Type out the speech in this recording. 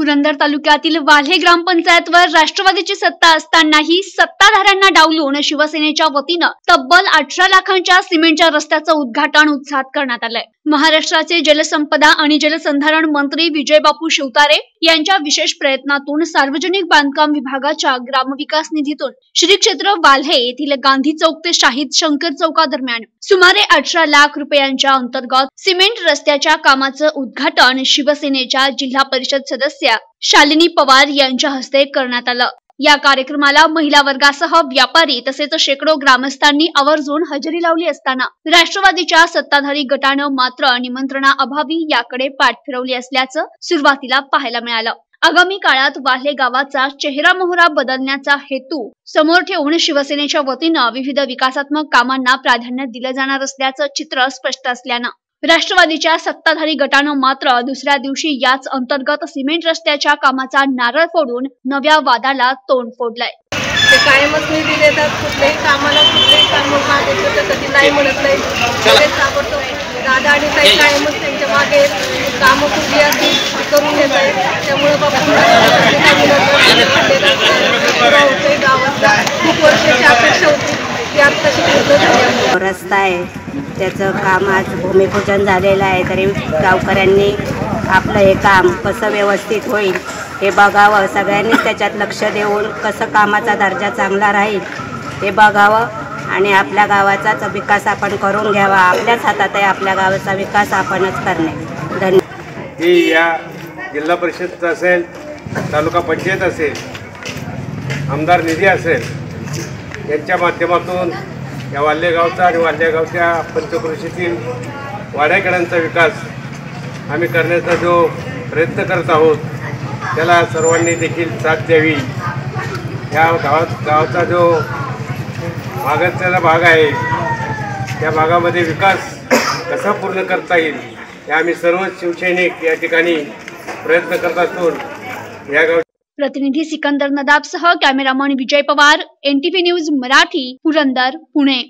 पुरंदर तालुक्यातील वाल्हे ग्रामपंचायतवर राष्ट्रवादीची सत्ता असतानाही सत्ताधाऱ्यांना डावलून शिवसेनेच्या वतीनं तब्बल 18 लाखांच्या सिमेंटच्या रस्त्याचं उद्घाटन उत्साहात करण्यात आलंय। महाराष्ट्राचे जलसंपदा आणि जलसंधारण मंत्री विजयबापू शिवतारे यांच्या विशेष प्रयत्नातून सार्वजनिक बांधकाम विभागाच्या ग्रामविकास निधीतून श्री क्षेत्र वाल्हे येथील गांधी चौक ते शाहीद शंकर चौकादरम्यान सुमारे 18 लाख रुपयांच्या अंतर्गत सिमेंट रस्त्याच्या कामाचं उद्घाटन शिवसेनेच्या जिल्हा परिषद सदस्य शालिनी पवार यांच्या हस्ते करण्यात आलं। या कार्यक्रमाला महिला वर्गासह व्यापारी तसेच शेकडो ग्रामस्थांनी आवर्जून हजेरी लावली असताना राष्ट्रवादीच्या सत्ताधारी गटानं मात्र निमंत्रणाअभावी याकडे पाठ फिरवली असल्याचं सुरुवातीला पाहायला मिळालं। आगामी काळात वाल्हे गावाचा चेहरा मोहरा बदलण्याचा हेतू समोर ठेवून शिवसेनेच्या वतीनं विविध विकासात्मक कामांना प्राधान्य दिलं जाणार असल्याचं चित्र स्पष्ट असल्यानं राष्ट्रवादीच्या सत्ताधारी गटानं मात्र दुसऱ्या दिवशी याच अंतर्गत सिमेंट रस्त्याच्या कामाचा नारळ फोडून नव्या वादाला तोंड फोडलंय। ते कायमच निधी देतात, कुठल्याही कामाला कुठलेही काम मागितलं तर कधी नाही म्हणत नाही। दादा आणि ताई कायमच त्यांच्या मागे कामं कुठली असतील ती करून देत आहेत। त्यामुळे गावातला खूप वर्षाची अपेक्षा होती ती आत्ताशी पूर्ण झाली। रस्ता आहे त्याचं काम आज भूमिपूजन झालेलं आहे, तरी गावकऱ्यांनी आपलं हे काम कसं व्यवस्थित होईल हे बघावं। सगळ्यांनी त्याच्यात लक्ष देऊन कसं कामाचा दर्जा चांगला राहील हे बघावं आणि आपल्या गावाचा विकास आपण करून घ्यावा। आपल्याच हातात आहे आपल्या गावाचा विकास आपणच करणे। धन्यवाद। ही या जिल्हा परिषद असेल, तालुका पंचायत असेल, आमदार निधी असेल, यांच्या माध्यमातून या वाल्हे गावचा आणि वाल्हे गावच्या पंचक्रोशीतील वाड्याखेड्यांचा विकास आम्ही करण्याचा जो प्रयत्न करत आहोत त्याला सर्वांनी देखील साथ द्यावी। या गावाचा जो भागातला भाग आहे त्या भागामध्ये विकास कसा पूर्ण करता येईल हे आम्ही सर्व शिवसैनिक या ठिकाणी प्रयत्न करत असून या गाव प्रतिनिधी Sikandar नदाबसह cameraman Vijay Pawar, NTV news Marathi, Purandar, Pune.